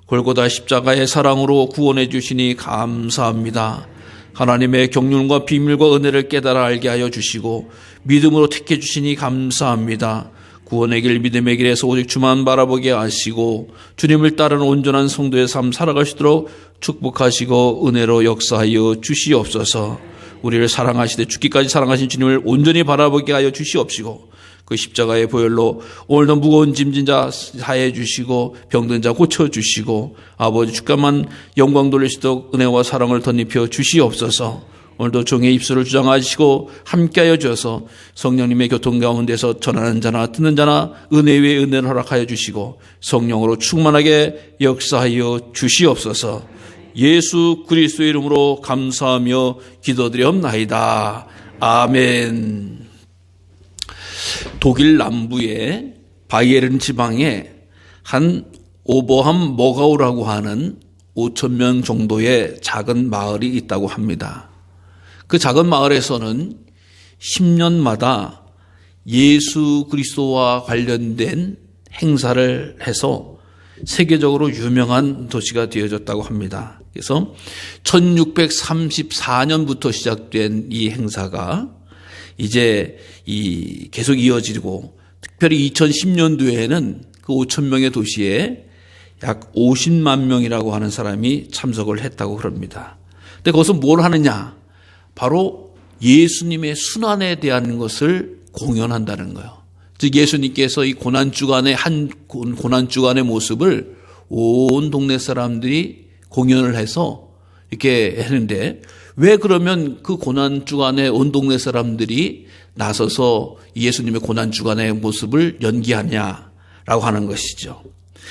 골고다 십자가의 사랑으로 구원해 주시니 감사합니다. 하나님의 경륜과 비밀과 은혜를 깨달아 알게 하여 주시고 믿음으로 택해 주시니 감사합니다. 구원의 길 믿음의 길에서 오직 주만 바라보게 하시고 주님을 따르는 온전한 성도의 삶 살아가시도록 축복하시고 은혜로 역사하여 주시옵소서. 우리를 사랑하시되 죽기까지 사랑하신 주님을 온전히 바라보게 하여 주시옵시고 그 십자가의 보혈로 오늘도 무거운 짐진 자 사해 주시고 병든 자 고쳐주시고 아버지 주께만 영광 돌리시도록 은혜와 사랑을 덧입혀 주시옵소서. 오늘도 종의 입술을 주장하시고 함께하여 주셔서 성령님의 교통 가운데서 전하는 자나 듣는 자나 은혜 위에 은혜를 허락하여 주시고 성령으로 충만하게 역사하여 주시옵소서. 예수 그리스도의 이름으로 감사하며 기도드리옵나이다. 아멘. 독일 남부의 바이에른 지방에 한 오버함 모가우라고 하는 5,000명 정도의 작은 마을이 있다고 합니다. 그 작은 마을에서는 10년마다 예수 그리스도와 관련된 행사를 해서 세계적으로 유명한 도시가 되어졌다고 합니다. 그래서 1634년부터 시작된 이 행사가 이제 계속 이어지고 특별히 2010년도에는 그 5,000명의 도시에 약 50만 명이라고 하는 사람이 참석을 했다고 그럽니다. 근데 거기서 뭘 하느냐? 바로 예수님의 순환에 대한 것을 공연한다는 거예요. 즉 예수님께서 이 고난주간의 고난주간의 모습을 온 동네 사람들이 공연을 해서 이렇게 했는데 왜 그러면 그 고난주간에 온 동네 사람들이 나서서 예수님의 고난주간의 모습을 연기하냐라고 하는 것이죠.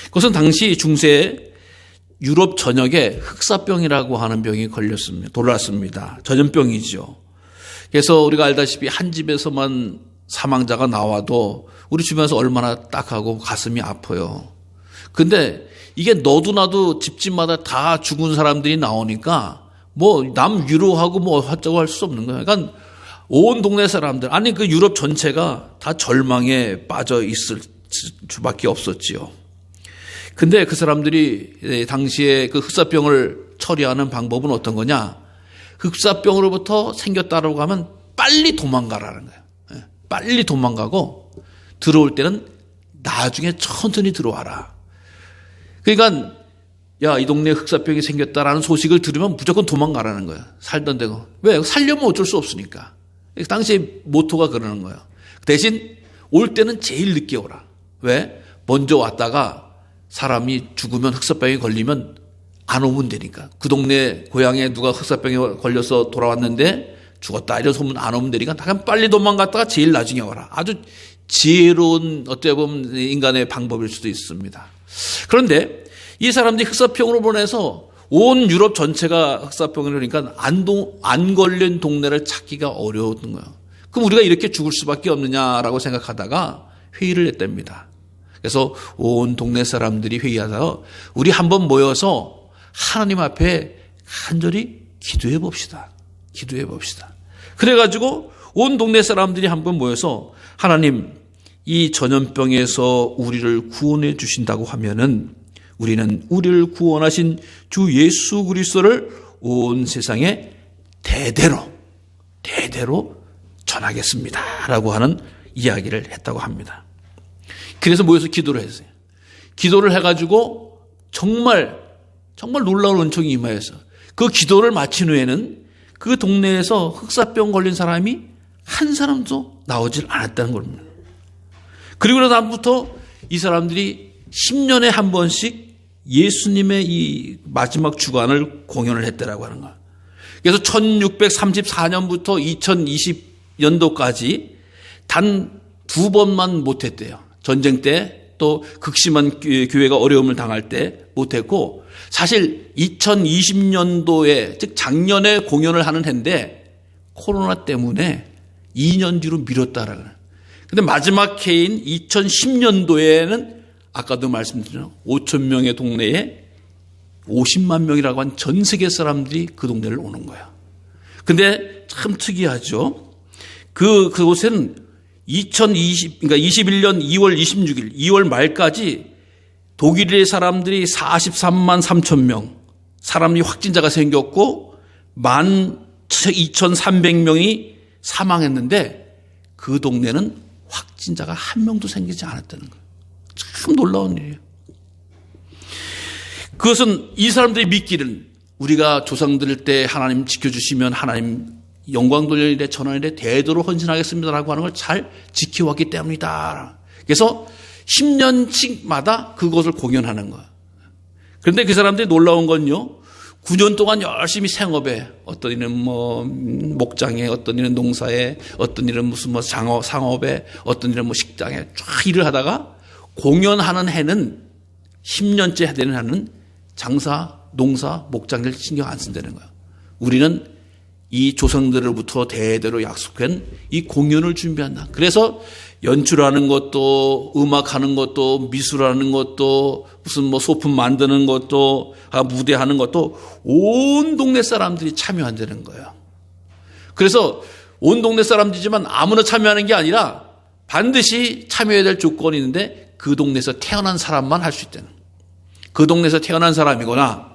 그것은 당시 중세 유럽 전역에 흑사병이라고 하는 병이 돌았습니다. 전염병이죠. 그래서 우리가 알다시피 한 집에서만 사망자가 나와도 우리 주변에서 얼마나 딱하고 가슴이 아파요. 근데 이게 너도 나도 집집마다 다 죽은 사람들이 나오니까 뭐 남 위로하고 뭐 어쩌고 할 수 없는 거예요. 그러니까 온 동네 사람들, 아니 그 유럽 전체가 다 절망에 빠져 있을 수밖에 없었지요. 근데 그 사람들이 당시에 그 흑사병을 처리하는 방법은 어떤 거냐? 흑사병으로부터 생겼다라고 하면 빨리 도망가라는 거예요. 빨리 도망가고 들어올 때는 나중에 천천히 들어와라. 그러니까 야, 이 동네에 흑사병이 생겼다라는 소식을 들으면 무조건 도망가라는 거예요. 살던 데고. 왜? 살려면 어쩔 수 없으니까. 당시에 모토가 그러는 거예요. 대신 올 때는 제일 늦게 오라. 왜? 먼저 왔다가 사람이 죽으면 흑사병에 걸리면 안 오면 되니까. 그 동네 고향에 누가 흑사병에 걸려서 돌아왔는데 죽었다 이런 소문 안 오면 되니까 빨리 도망갔다가 제일 나중에 와라. 아주 지혜로운 어떻게 보면 인간의 방법일 수도 있습니다. 그런데 이 사람들이 흑사병으로 보내서 온 유럽 전체가 흑사병으로 그러니까 안 걸린 동네를 찾기가 어려운 거예요. 그럼 우리가 이렇게 죽을 수밖에 없느냐라고 생각하다가 회의를 했답니다. 그래서 온 동네 사람들이 회의하다가 우리 한번 모여서 하나님 앞에 간절히 기도해 봅시다. 기도해 봅시다. 그래가지고 온 동네 사람들이 한번 모여서 하나님 이 전염병에서 우리를 구원해 주신다고 하면은 우리는 우리를 구원하신 주 예수 그리스도를 온 세상에 대대로 전하겠습니다. 라고 하는 이야기를 했다고 합니다. 그래서 모여서 기도를 했어요. 기도를 해가지고 정말 놀라운 은총이 임하여서 그 기도를 마친 후에는 그 동네에서 흑사병 걸린 사람이 한 사람도 나오질 않았다는 겁니다. 그리고 나서부터 이 사람들이 10년에 한 번씩 예수님의 이 마지막 주간을 공연을 했다라고 하는 거예요. 그래서 1634년부터 2020년도까지 단 2번만 못했대요. 전쟁 때 또 극심한 교회가 어려움을 당할 때 못했고 사실 2020년도에 즉 작년에 공연을 하는 해인데 코로나 때문에 2년 뒤로 미뤘다라고 해요. 근데 마지막 해인 2010년도에는 아까도 말씀드린 5,000명의 동네에 50만 명이라고 한 전 세계 사람들이 그 동네를 오는 거야. 근데 참 특이하죠. 그곳에는 그러니까 21년 2월 26일, 2월 말까지 독일의 사람들이 43만 3천 명 사람이 확진자가 생겼고 12,300명이 사망했는데 그 동네는 확진자가 한 명도 생기지 않았다는 거예요. 참 놀라운 일이에요. 그것은 이 사람들이 믿기를 우리가 조상들 때 하나님 지켜주시면 하나님 영광 돌릴 일에 전할 일에 대도록 헌신하겠습니다라고 하는 걸 잘 지켜왔기 때문이다. 그래서 10년씩마다 그것을 공연하는 거예요. 그런데 그 사람들이 놀라운 건요. 9년 동안 열심히 생업에 어떤 일은 목장에 어떤 일은 농사에 어떤 일은 무슨 상업에 어떤 일은 식당에 쫙 일을 하다가 공연하는 해는 10년째 되는 해는 장사, 농사, 목장을 신경 안 쓴다는 거예요. 우리는 이 조상들로부터 대대로 약속한 이 공연을 준비한다. 그래서 연출하는 것도 음악하는 것도 미술하는 것도 무슨 소품 만드는 것도 무대하는 것도 온 동네 사람들이 참여한다는 거예요. 그래서 온 동네 사람들이지만 아무나 참여하는 게 아니라 반드시 참여해야 될 조건이 있는데 그 동네에서 태어난 사람만 할 수 있다는 거예요. 그 동네에서 태어난 사람이거나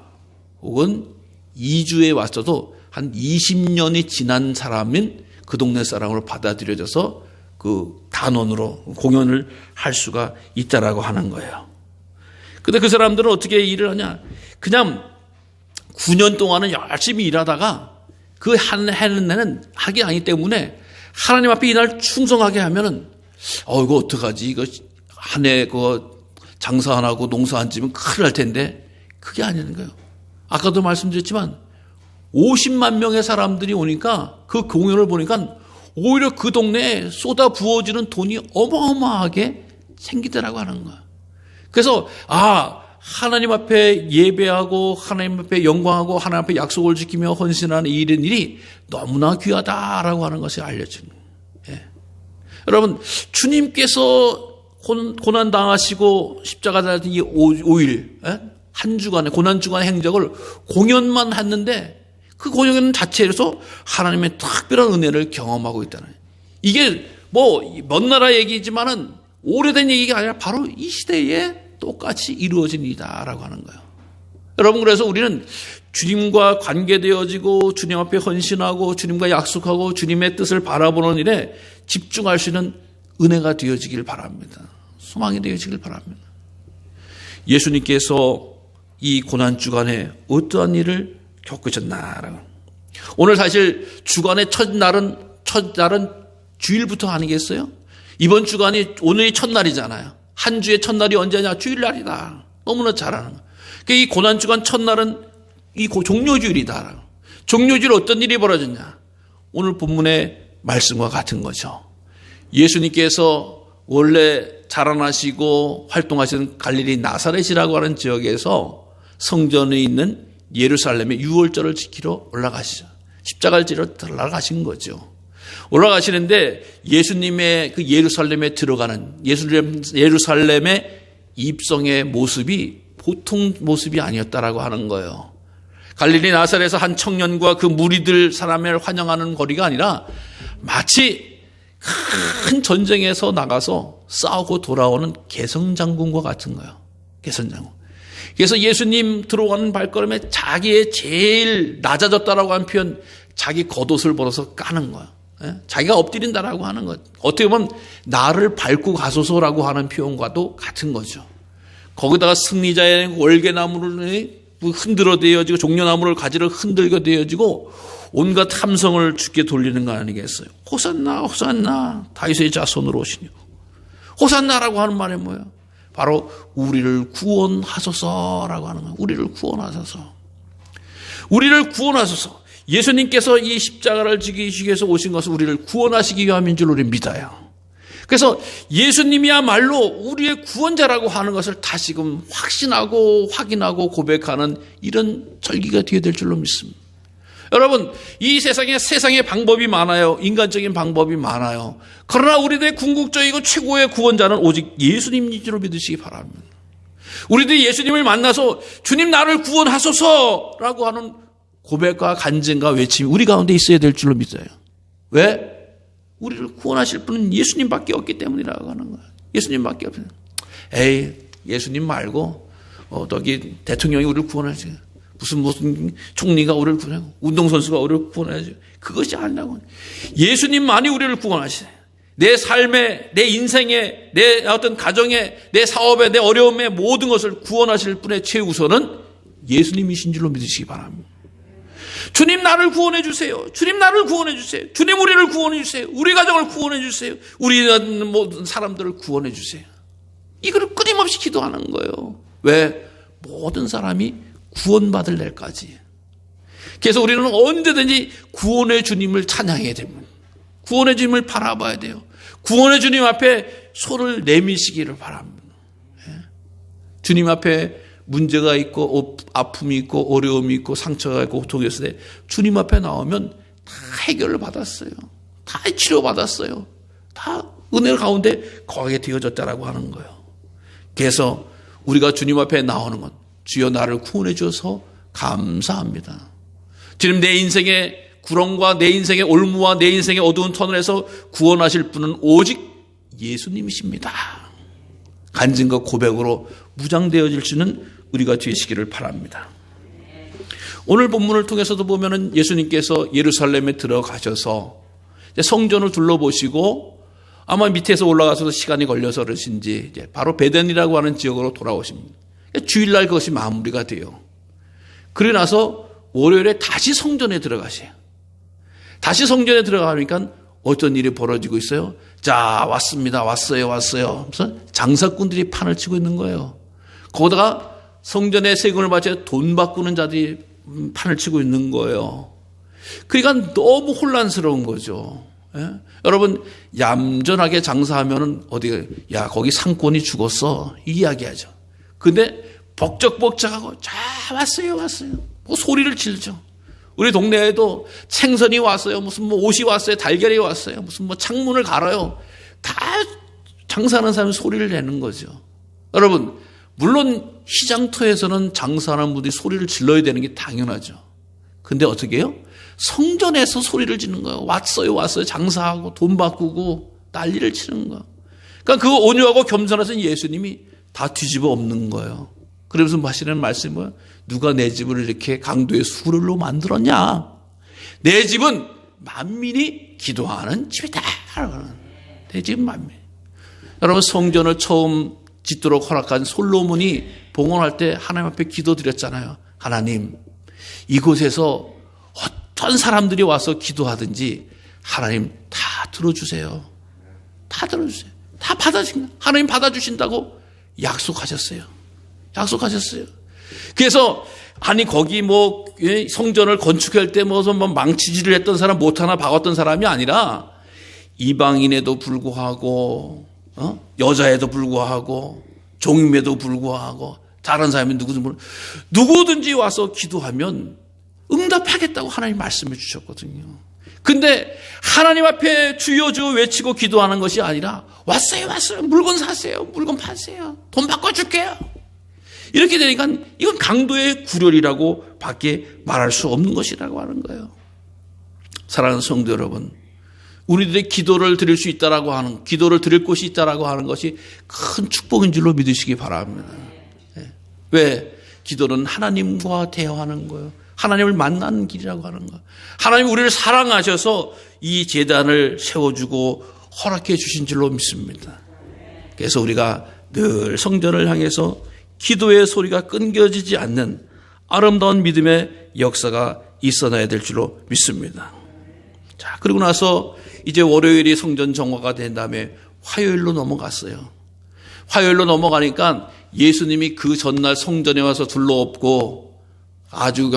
혹은 이주에 왔어도 한 20년이 지난 사람인 그 동네 사람으로 받아들여져서 그 단원으로 공연을 할 수가 있다라고 하는 거예요. 근데 그 사람들은 어떻게 일을 하냐? 그냥 9년 동안은 열심히 일하다가 그 한 해는 하기 아니기 때문에 하나님 앞에 이날 충성하게 하면은 이거 어떡하지? 이거 한 해 장사 안 하고 농사 안 지면 큰일 날 텐데 그게 아니는 거예요. 아까도 말씀드렸지만 50만 명의 사람들이 오니까 그 공연을 보니까 오히려 그 동네에 쏟아 부어지는 돈이 어마어마하게 생기더라고 하는 거야. 그래서 하나님 앞에 예배하고 하나님 앞에 영광하고 하나님 앞에 약속을 지키며 헌신하는 이런 일이 너무나 귀하다라고 하는 것이 알려진 거예요. 예. 여러분 주님께서 고난 당하시고 십자가 달린 이 5일 한 주간의 고난 주간의 행적을 공연만 했는데 그 공연 자체에서 하나님의 특별한 은혜를 경험하고 있다는 거예요. 이게 먼 나라 얘기지만은 오래된 얘기가 아니라 바로 이 시대에 똑같이 이루어진 일이다라고 하는 거예요. 여러분 그래서 우리는 주님과 관계되어지고 주님 앞에 헌신하고 주님과 약속하고 주님의 뜻을 바라보는 일에 집중할 수 있는 은혜가 되어지길 바랍니다. 소망이 되어지길 바랍니다. 예수님께서 이 고난 주간에 어떠한 일을 겪으셨나라고. 오늘 사실 주간의 첫날은 주일부터 아니겠어요? 이번 주간이 오늘이 첫날이잖아요. 한 주의 첫날이 언제냐? 주일날이다. 너무나 잘 아는 거예요. 그러니까 이 고난 주간 첫날은 이 종료주일이다. 종료주일 어떤 일이 벌어졌냐? 오늘 본문의 말씀과 같은 거죠. 예수님께서 원래 자라나시고 활동하시는 갈릴리 나사렛이라고 하는 지역에서 성전에 있는 예루살렘에 유월절을 지키러 올라가시죠. 십자가를 지러 올라가신 거죠. 올라가시는데 예수님의 그 예루살렘에 들어가는 예루살렘의 입성의 모습이 보통 모습이 아니었다라고 하는 거예요. 갈릴리 나사렛에서 한 청년과 그 무리들 사람을 환영하는 거리가 아니라 마치 큰 전쟁에서 나가서 싸우고 돌아오는 개성장군과 같은 거예요. 개성장군. 그래서 예수님 들어가는 발걸음에 자기의 제일 낮아졌다라고 하는 표현, 자기 겉옷을 벌어서 까는 거예요. 자기가 엎드린다라고 하는 것. 어떻게 보면 나를 밟고 가소서라고 하는 표현과도 같은 거죠. 거기다가 승리자의 월계나무를 흔들어 대어지고 종려나무를 가지를 흔들게 되어지고 온갖 함성을 주께 돌리는 거 아니겠어요? 호산나 호산나 다윗의 자손으로 오시니. 호산나라고 하는 말이 뭐예요? 바로 우리를 구원하소서라고 하는 거예요. 우리를 구원하소서. 우리를 구원하소서. 예수님께서 이 십자가를 지키시기 위해서 오신 것은 우리를 구원하시기 위함인 줄 우리 믿어요. 그래서 예수님이야말로 우리의 구원자라고 하는 것을 다시금 확신하고 확인하고 고백하는 이런 절기가 되어야 될 줄로 믿습니다. 여러분, 이 세상에 방법이 많아요. 인간적인 방법이 많아요. 그러나 우리들의 궁극적이고 최고의 구원자는 오직 예수님인 줄로 믿으시기 바랍니다. 우리들이 예수님을 만나서 주님 나를 구원하소서라고 하는 고백과 간증과 외침이 우리 가운데 있어야 될 줄로 믿어요. 왜? 우리를 구원하실 분은 예수님밖에 없기 때문이라고 하는 거예요. 예수님밖에 없어요. 에이, 예수님 말고 저기 대통령이 우리를 구원하지. 무슨 총리가 우리를 구원하고 운동선수가 우리를 구원하지. 그것이 아니라고. 예수님만이 우리를 구원하시네. 내 삶에, 내 인생에, 내 어떤 가정에, 내 사업에, 내 어려움에 모든 것을 구원하실 분의 최우선은 예수님이신 줄로 믿으시기 바랍니다. 주님 나를 구원해 주세요. 주님 나를 구원해 주세요. 주님 우리를 구원해 주세요. 우리 가정을 구원해 주세요. 우리 모든 사람들을 구원해 주세요. 이걸 끊임없이 기도하는 거예요. 왜? 모든 사람이 구원받을 날까지. 그래서 우리는 언제든지 구원의 주님을 찬양해야 됩니다. 구원의 주님을 바라봐야 돼요. 구원의 주님 앞에 손을 내미시기를 바랍니다. 주님 앞에 문제가 있고 아픔이 있고 어려움이 있고 상처가 있고 고통이 있을 때 주님 앞에 나오면 다 해결을 받았어요. 다 치료받았어요. 다 은혜 가운데 거하게 되어졌다라고 하는 거예요. 그래서 우리가 주님 앞에 나오는 건 주여 나를 구원해 주셔서 감사합니다. 주님 내 인생의 구렁과 내 인생의 올무와 내 인생의 어두운 터널에서 구원하실 분은 오직 예수님이십니다. 간증과 고백으로 무장되어질 수는 우리가 되시기를 바랍니다. 오늘 본문을 통해서도 보면은 예수님께서 예루살렘에 들어가셔서 성전을 둘러보시고 아마 밑에서 올라가서도 시간이 걸려서 그러신지 이제 바로 베단이라고 하는 지역으로 돌아오십니다. 주일날 그것이 마무리가 돼요. 그러고 나서 월요일에 다시 성전에 들어가세요. 다시 성전에 들어가니까 어떤 일이 벌어지고 있어요? 자, 왔습니다. 왔어요. 그래서 장사꾼들이 판을 치고 있는 거예요. 거기다가 성전에 세금을 바쳐 돈 바꾸는 자들이 판을 치고 있는 거예요. 그러니까 너무 혼란스러운 거죠. 예? 여러분, 얌전하게 장사하면은 야, 거기 상권이 죽었어. 이 이야기하죠. 근데 벅적벅적하고 자, 왔어요. 뭐 소리를 질죠. 우리 동네에도 생선이 왔어요. 무슨 뭐 옷이 왔어요. 달걀이 왔어요. 무슨 뭐 창문을 갈아요. 다 장사하는 사람이 소리를 내는 거죠. 여러분, 물론 시장터에서는 장사하는 분들이 소리를 질러야 되는 게 당연하죠. 근데 어떻게 해요? 성전에서 소리를 지르는 거예요. 왔어요. 장사하고 돈 바꾸고 난리를 치는 거예요. 그러니까 그 온유하고 겸손하신 예수님이 다 뒤집어 엎는 거예요. 그러면서 하시는 말씀이 뭐예요? 누가 내 집을 이렇게 강도의 수르로 만들었냐? 내 집은 만민이 기도하는 집이다. 내 집은 만민. 여러분, 성전을 처음 짓도록 허락한 솔로몬이 봉헌할 때 하나님 앞에 기도드렸잖아요. 하나님, 이곳에서 어떤 사람들이 와서 기도하든지 하나님 다 들어주세요. 다 들어주세요. 다 받아주신다. 하나님 받아주신다고 약속하셨어요. 그래서 아니 거기 뭐 성전을 건축할 때 무슨 뭐 망치질을 했던 사람 못 하나 박았던 사람이 아니라 이방인에도 불구하고 여자에도 불구하고 종임에도 불구하고 다른 사람이 누구든지 와서 기도하면 응답하겠다고 하나님 말씀해 주셨거든요. 근데 하나님 앞에 주여 주여 외치고 기도하는 것이 아니라 왔어요. 물건 사세요. 물건 파세요. 돈 바꿔줄게요. 이렇게 되니까 이건 강도의 구렬이라고 밖에 말할 수 없는 것이라고 하는 거예요. 사랑하는 성도 여러분, 우리들의 기도를 드릴 수 있다라고 하는, 기도를 드릴 곳이 있다라고 하는 것이 큰 축복인 줄로 믿으시기 바랍니다. 왜? 기도는 하나님과 대화하는 거예요. 하나님을 만나는 길이라고 하는 거예요. 하나님 우리를 사랑하셔서 이 제단을 세워주고 허락해 주신 줄로 믿습니다. 그래서 우리가 늘 성전을 향해서 기도의 소리가 끊겨지지 않는 아름다운 믿음의 역사가 있어나야 될 줄로 믿습니다. 자, 그리고 나서 이제 월요일이 성전 정화가 된 다음에 화요일로 넘어갔어요. 화요일로 넘어가니까 예수님이 그 전날 성전에 와서 둘러엎고 아주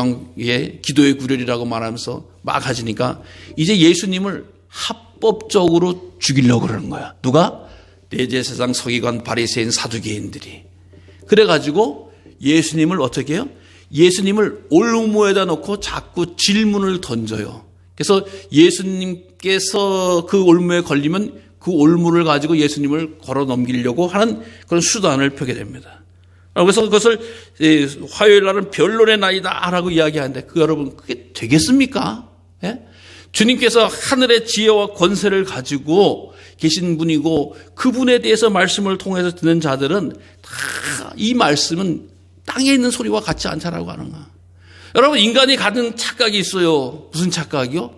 기도의 구렬이라고 말하면서 막 하시니까 이제 예수님을 합법적으로 죽이려고 그러는 거야. 누가? 대제사장 서기관 바리새인 사두개인들이. 그래가지고 예수님을 어떻게 해요? 예수님을 올무에다 놓고 자꾸 질문을 던져요. 그래서 예수님께서 그 올무에 걸리면 그 올무를 가지고 예수님을 걸어 넘기려고 하는 그런 수단을 펴게 됩니다. 그래서 그것을 화요일 날은 변론의 날이다 라고 이야기하는데 여러분 그게 되겠습니까? 예? 주님께서 하늘의 지혜와 권세를 가지고 계신 분이고 그분에 대해서 말씀을 통해서 듣는 자들은 다 이 말씀은 땅에 있는 소리와 같지 않다라고 하는 거야. 여러분, 인간이 가진 착각이 있어요. 무슨 착각이요?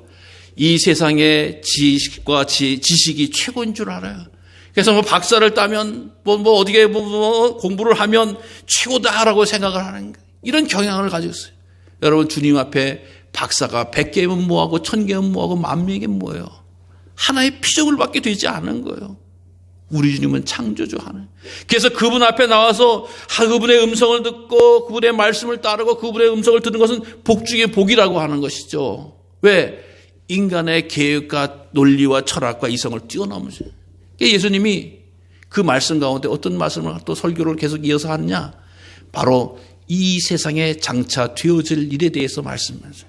이 세상의 지식과 지식이 최고인 줄 알아요. 그래서 뭐 박사를 따면 어디에 공부를 하면 최고다라고 생각을 하는 거예요. 이런 경향을 가지고 있어요. 여러분, 주님 앞에 박사가 100개면 뭐하고 1000개면 뭐하고 10,000명이면 뭐예요? 하나의 피조물 밖에 되지 않은 거예요. 우리 주님은 창조주 하나님. 그래서 그분 앞에 나와서 그분의 음성을 듣고 그분의 말씀을 따르고 그분의 음성을 듣는 것은 복 중에 복이라고 하는 것이죠. 왜? 인간의 계획과 논리와 철학과 이성을 뛰어넘으셔. 예수님이 그 말씀 가운데 어떤 말씀을 또 설교를 계속 이어서 하느냐? 바로 이 세상에 장차 되어질 일에 대해서 말씀하셔요.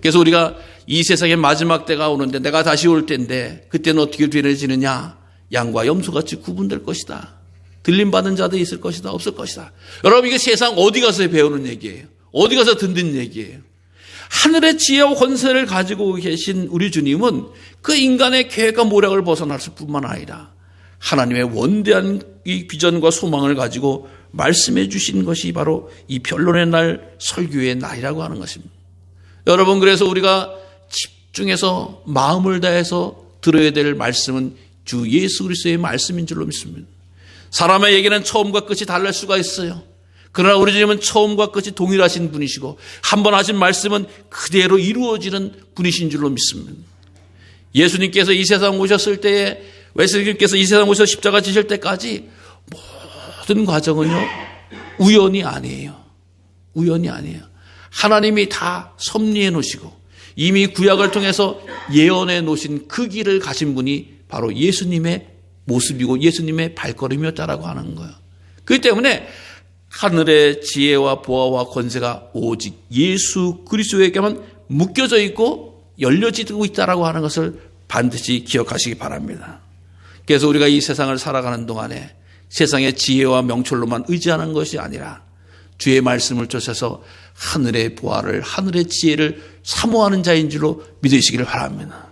그래서 우리가 이 세상의 마지막 때가 오는데 내가 다시 올 때인데 그때는 어떻게 되어지느냐? 양과 염소같이 구분될 것이다. 들림받은 자도 있을 것이다. 없을 것이다. 여러분, 이게 세상 어디 가서 배우는 얘기예요? 어디 가서 듣는 얘기예요? 하늘의 지혜와 권세를 가지고 계신 우리 주님은 그 인간의 계획과 모략을 벗어났을 뿐만 아니라 하나님의 원대한 이 비전과 소망을 가지고 말씀해 주신 것이 바로 이 변론의 날, 설교의 날이라고 하는 것입니다. 여러분, 그래서 우리가 집중해서 마음을 다해서 들어야 될 말씀은 주 예수 그리스도의 말씀인 줄로 믿습니다. 사람의 얘기는 처음과 끝이 다를 수가 있어요. 그러나 우리 주님은 처음과 끝이 동일하신 분이시고 한 번 하신 말씀은 그대로 이루어지는 분이신 줄로 믿습니다. 예수님께서 이 세상 오셨을 때에 웨슬리님께서 이 세상 오셔서 십자가 지실 때까지 모든 과정은요 우연이 아니에요. 우연이 아니에요. 하나님이 다 섭리해 놓으시고 이미 구약을 통해서 예언해 놓으신 그 길을 가신 분이 바로 예수님의 모습이고 예수님의 발걸음이었다라고 하는 거예요. 그렇기 때문에 하늘의 지혜와 보아와 권세가 오직 예수 그리스도에게만 묶여져 있고 열려지고 있다라고 하는 것을 반드시 기억하시기 바랍니다. 그래서 우리가 이 세상을 살아가는 동안에 세상의 지혜와 명철로만 의지하는 것이 아니라 주의 말씀을 쫓아서 하늘의 보아를, 하늘의 지혜를 사모하는 자인 줄로 믿으시기를 바랍니다.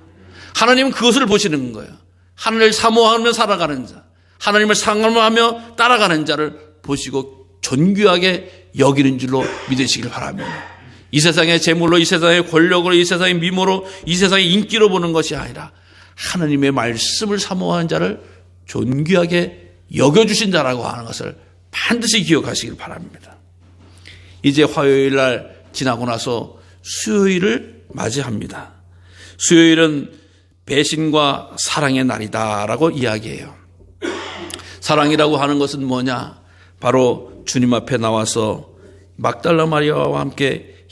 하나님은 그것을 보시는 거예요. 하늘을 사모하며 살아가는 자, 하나님을 사모하며 따라가는 자를 보시고 존귀하게 여기는 줄로 믿으시길 바랍니다. 이 세상의 재물로, 이 세상의 권력으로, 이 세상의 미모로, 이 세상의 인기로 보는 것이 아니라 하나님의 말씀을 사모하는 자를 존귀하게 여겨주신 자라고 하는 것을 반드시 기억하시길 바랍니다. 이제 화요일 날 지나고 나서 수요일을 맞이합니다. 수요일은 배신과 사랑의 날이다라고 이야기해요. 사랑이라고 하는 것은 뭐냐? 바로 주님 앞에 나와서 막달라 마리아와 함께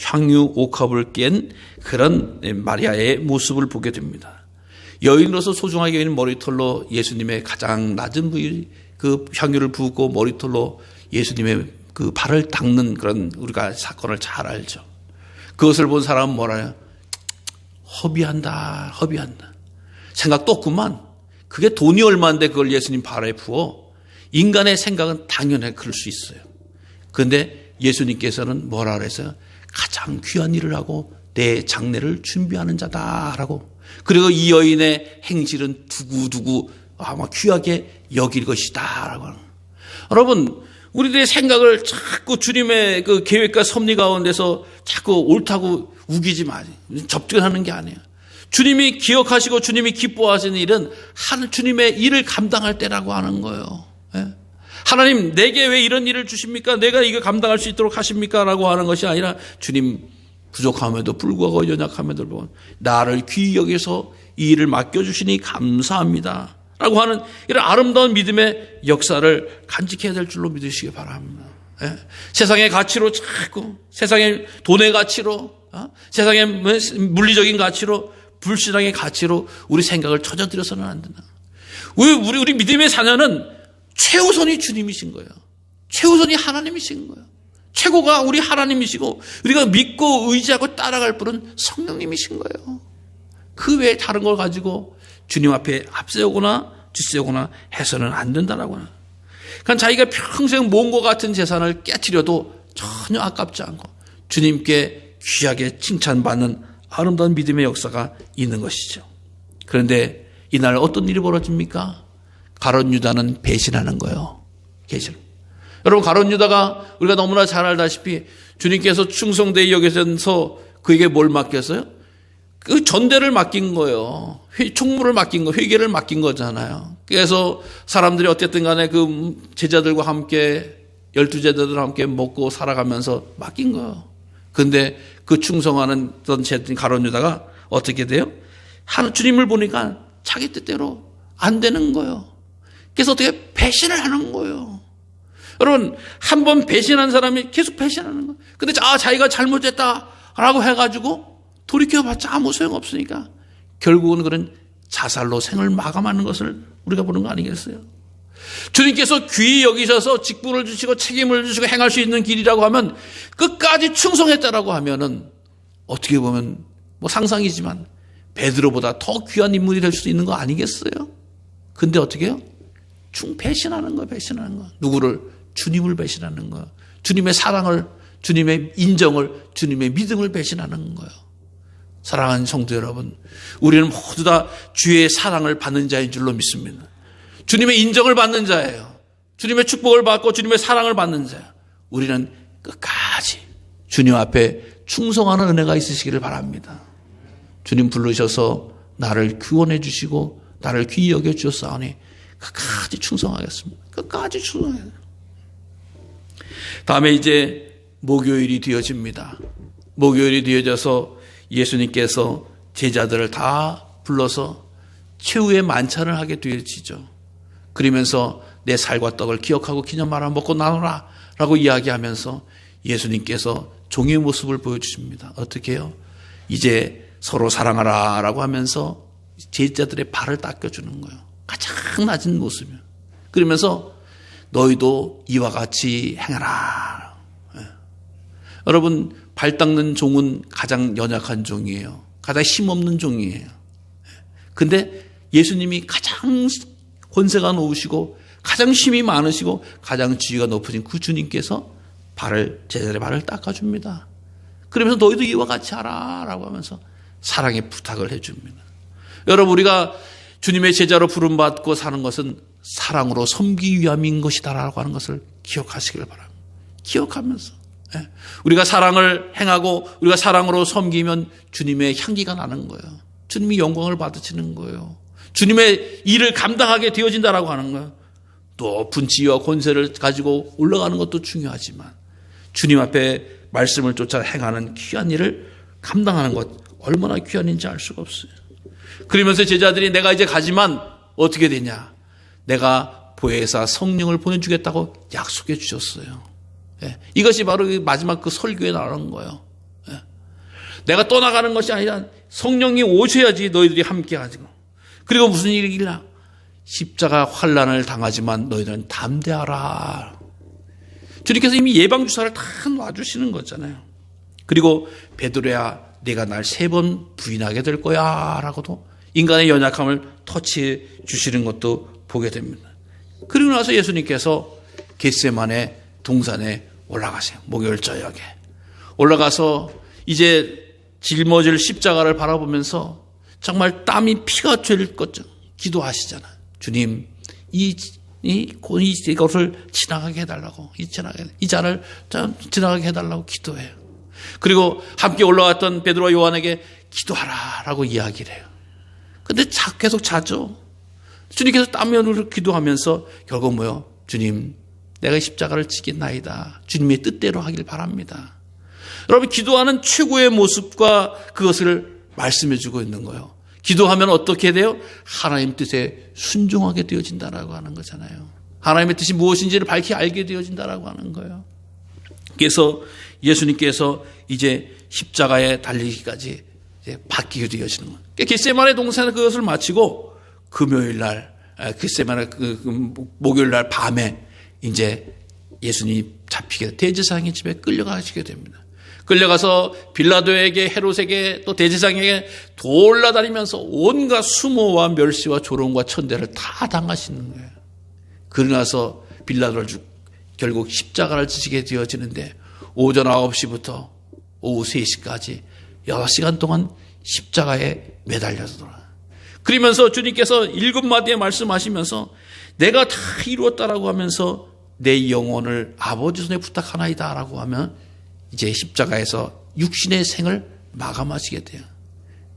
향유 옥합을 깬 그런 마리아의 모습을 보게 됩니다. 여인으로서 소중하게 여기는 머리털로 예수님의 가장 낮은 부위 그 향유를 부고 머리털로 예수님의 그 발을 닦는 그런 우리가 사건을 잘 알죠. 그것을 본 사람은 뭐라 해요? 허비한다. 생각도 없구만. 그게 돈이 얼마인데 그걸 예수님 발에 부어. 인간의 생각은 당연히 그럴 수 있어요. 그런데 예수님께서는 뭐라 그랬어요? 가장 귀한 일을 하고 내 장례를 준비하는 자다라고. 그리고 이 여인의 행실은 두고두고 아마 귀하게 여길 것이다라고 하는 거예요. 여러분, 우리들의 생각을 자꾸 주님의 그 계획과 섭리 가운데서 자꾸 옳다고 우기지 마세요. 접근하는 게 아니에요. 주님이 기억하시고 주님이 기뻐하시는 일은 주님의 일을 감당할 때라고 하는 거예요. 하나님, 내게 왜 이런 일을 주십니까? 내가 이거 감당할 수 있도록 하십니까? 라고 하는 것이 아니라 주님, 부족함에도 불구하고 연약함에도 불구하고 나를 귀히 여기서 이 일을 맡겨주시니 감사합니다. 라고 하는 이런 아름다운 믿음의 역사를 간직해야 될 줄로 믿으시기 바랍니다. 세상의 가치로 자꾸, 세상의 돈의 가치로, 세상의 물리적인 가치로, 불신앙의 가치로 우리 생각을 쳐져들여서는 안 된다. 우리 믿음의 자녀는 최우선이 주님이신 거예요. 최우선이 하나님이신 거예요. 최고가 우리 하나님이시고 우리가 믿고 의지하고 따라갈 분은 성령님이신 거예요. 그 외에 다른 걸 가지고 주님 앞에 앞세우거나 뒷세우거나 해서는 안 된다라고 하는. 그러니까 자기가 평생 모은 것 같은 재산을 깨트려도 전혀 아깝지 않고 주님께 귀하게 칭찬받는 아름다운 믿음의 역사가 있는 것이죠. 그런데 이날 어떤 일이 벌어집니까? 가룟 유다는 배신하는 거예요. 배신. 여러분, 가룟 유다가 우리가 너무나 잘 알다시피 주님께서 충성되이 여기서 그에게 뭘 맡겼어요? 그 전대를 맡긴 거예요. 총무를 맡긴 거, 회계를 맡긴 거잖아요. 그래서 사람들이 어쨌든 간에 그 제자들과 함께 12제자들과 함께 먹고 살아가면서 맡긴 거예요. 그런데 그 충성하는 가룟 유다가 어떻게 돼요? 주님을 보니까 자기 뜻대로 안 되는 거예요. 그래서 어떻게 배신을 하는 거예요. 여러분, 한 번 배신한 사람이 계속 배신하는 거예요. 근데 자기가 잘못했다라고 해가지고 돌이켜봤자 아무 소용없으니까 결국은 그런 자살로 생을 마감하는 것을 우리가 보는 거 아니겠어요? 주님께서 귀히 여기셔서 직분을 주시고 책임을 주시고 행할 수 있는 길이라고 하면 끝까지 충성했다라고 하면은 어떻게 보면 상상이지만 베드로보다 더 귀한 인물이 될 수 있는 거 아니겠어요? 근데 어떻게 해요? 배신하는 거예요. 배신하는 거. 누구를? 주님을 배신하는 거예요. 주님의 사랑을, 주님의 인정을, 주님의 믿음을 배신하는 거예요. 사랑하는 성도 여러분, 우리는 모두 다 주의 사랑을 받는 자인 줄로 믿습니다. 주님의 인정을 받는 자예요. 주님의 축복을 받고 주님의 사랑을 받는 자예요. 우리는 끝까지 주님 앞에 충성하는 은혜가 있으시기를 바랍니다. 주님 부르셔서 나를 구원해 주시고 나를 귀히 여겨 주셨사오니 끝까지 충성하겠습니다. 끝까지 충성해요. 다음에 이제 목요일이 되어집니다. 목요일이 되어져서 예수님께서 제자들을 다 불러서 최후의 만찬을 하게 되어지죠. 그러면서 내 살과 떡을 기억하고 기념 말아 먹고 나누라 라고 이야기하면서 예수님께서 종의 모습을 보여주십니다. 어떻게 해요? 이제 서로 사랑하라 라고 하면서 제자들의 발을 닦여주는 거예요. 가장 낮은 모습이에요. 그러면서 너희도 이와 같이 행하라. 예. 여러분, 발 닦는 종은 가장 연약한 종이에요. 가장 힘없는 종이에요. 근데 예수님이 가장 권세가 높으시고 가장 힘이 많으시고 가장 지위가 높으신 그 주님께서 제자들의 발을 닦아줍니다. 그러면서 너희도 이와 같이 하라 라고 하면서 사랑의 부탁을 해줍니다. 여러분, 우리가 주님의 제자로 부름받고 사는 것은 사랑으로 섬기기 위함인 것이다 라고 하는 것을 기억하시길 바랍니다. 기억하면서 우리가 사랑을 행하고 우리가 사랑으로 섬기면 주님의 향기가 나는 거예요. 주님이 영광을 받으시는 거예요. 주님의 일을 감당하게 되어진다라고 하는 거예요. 높은 지위와 권세를 가지고 올라가는 것도 중요하지만 주님 앞에 말씀을 쫓아 행하는 귀한 일을 감당하는 것 얼마나 귀한인지 알 수가 없어요. 그러면서 제자들이 내가 이제 가지만 어떻게 되냐? 내가 보혜사 성령을 보내주겠다고 약속해 주셨어요. 이것이 바로 마지막 그 설교에 나오는 거예요. 내가 떠나가는 것이 아니라 성령이 오셔야지 너희들이 함께 하지. 그리고 무슨 일이길래 십자가 환난을 당하지만 너희들은 담대하라. 주님께서 이미 예방주사를 다 놔주시는 거잖아요. 그리고 베드로야 네가 날 3번 부인하게 될 거야 라고도 인간의 연약함을 터치해 주시는 것도 보게 됩니다. 그리고 나서 예수님께서 겟세마네 동산에 올라가세요. 목요일 저녁에 올라가서 이제 짊어질 십자가를 바라보면서 정말 땀이 피가 될 것처럼 기도하시잖아요. 주님, 이것을 지나가게 해달라고, 이 잔을 지나가게 해달라고 기도해요. 그리고 함께 올라왔던 베드로와 요한에게 기도하라라고 이야기를 해요. 근데 계속 자죠. 주님께서 땀면으로 기도하면서 결국 뭐요? 주님, 내가 십자가를 지겠나이다. 주님의 뜻대로 하길 바랍니다. 여러분, 기도하는 최고의 모습과 그것을 말씀해 주고 있는 거예요. 기도하면 어떻게 돼요? 하나님 뜻에 순종하게 되어진다라고 하는 거잖아요. 하나님의 뜻이 무엇인지를 밝히 알게 되어진다라고 하는 거예요. 그래서 예수님께서 이제 십자가에 달리기까지 이제 바뀌게 되어지는 거예요. 겟세마네 동산에 그것을 마치고 금요일 날, 겟세마네 목요일 날 밤에 이제 예수님이 잡히게 대제사장의 집에 끌려가시게 됩니다. 끌려가서 빌라도에게, 헤롯에게, 또 대제사장에게 돌아다니면서 온갖 수모와 멸시와 조롱과 천대를 다 당하시는 거예요. 그러고 나서 빌라도를 결국 십자가를 지시게 되어지는데 오전 9시부터 오후 3시까지 6시간 동안 십자가에 매달려서더라. 그러면서 주님께서 7마디에 말씀하시면서 내가 다 이루었다라고 하면서 내 영혼을 아버지 손에 부탁하나이다 라고 하면 이제 십자가에서 육신의 생을 마감하시게 돼요.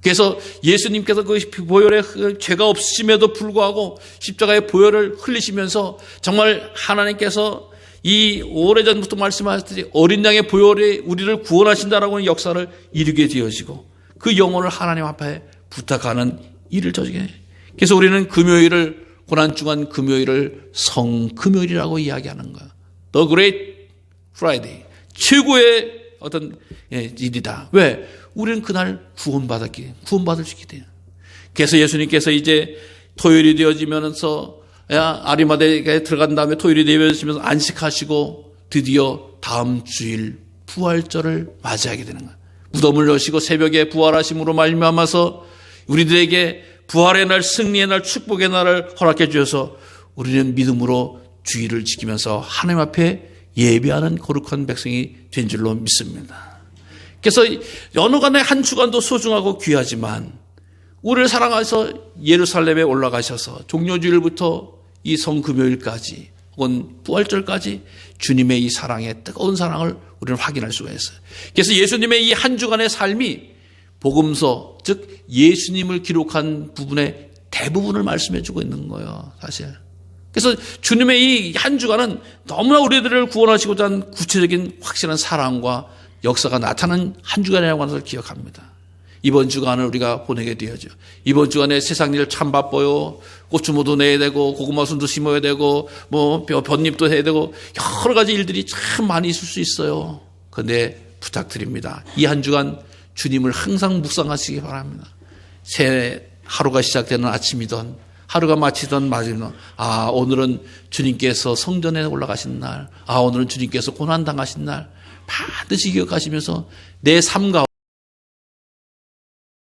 그래서 예수님께서 그 보혈의 죄가 없으심에도 불구하고 십자가의 보혈을 흘리시면서 정말 하나님께서 이 오래전부터 말씀하셨듯이 어린 양의 보혈이 우리를 구원하신다라고 하는 역사를 이루게 되어지고 그 영혼을 하나님 앞에 부탁하는 일을 저지게 해요. 그래서 우리는 금요일을 고난주간 금요일을 성금요일이라고 이야기하는 거예요. The Great Friday. 최고의 어떤 일이다. 왜? 우리는 그날 구원받을 수 있게 돼요. 그래서 예수님께서 이제 토요일이 되어지면서 아리마다에 들어간 다음에 토요일이 되어지면서 안식하시고 드디어 다음 주일 부활절을 맞이하게 되는 거예요. 무덤을 여시고 새벽에 부활하심으로 말미암아서 우리들에게 부활의 날, 승리의 날, 축복의 날을 허락해 주셔서 우리는 믿음으로 주일을 지키면서 하나님 앞에 예배하는 거룩한 백성이 된 줄로 믿습니다. 그래서 어느 간의 한 주간도 소중하고 귀하지만 우리를 사랑하셔서 예루살렘에 올라가셔서 종려주일부터 이 성금요일까지 혹은 부활절까지 주님의 이 사랑의 뜨거운 사랑을 우리는 확인할 수가 있어요. 그래서 예수님의 이 한 주간의 삶이 복음서, 즉 예수님을 기록한 부분의 대부분을 말씀해 주고 있는 거예요, 사실. 그래서 주님의 이 한 주간은 너무나 우리들을 구원하시고자 한 구체적인 확실한 사랑과 역사가 나타나는 한 주간이라고 하는 것을 기억합니다. 이번 주간을 우리가 보내게 되어죠. 이번 주간에 세상 일 참 바빠요. 고추모도 내야 되고 고구마 순도 심어야 되고 뭐 볏잎도 해야 되고 여러 가지 일들이 참 많이 있을 수 있어요. 그런데 부탁드립니다. 이 한 주간 주님을 항상 묵상하시기 바랍니다. 새 하루가 시작되는 아침이든 하루가 마치던 마지막 오늘은 주님께서 성전에 올라가신 날, 오늘은 주님께서 고난당하신 날 반드시 기억하시면서 내 삶 가운데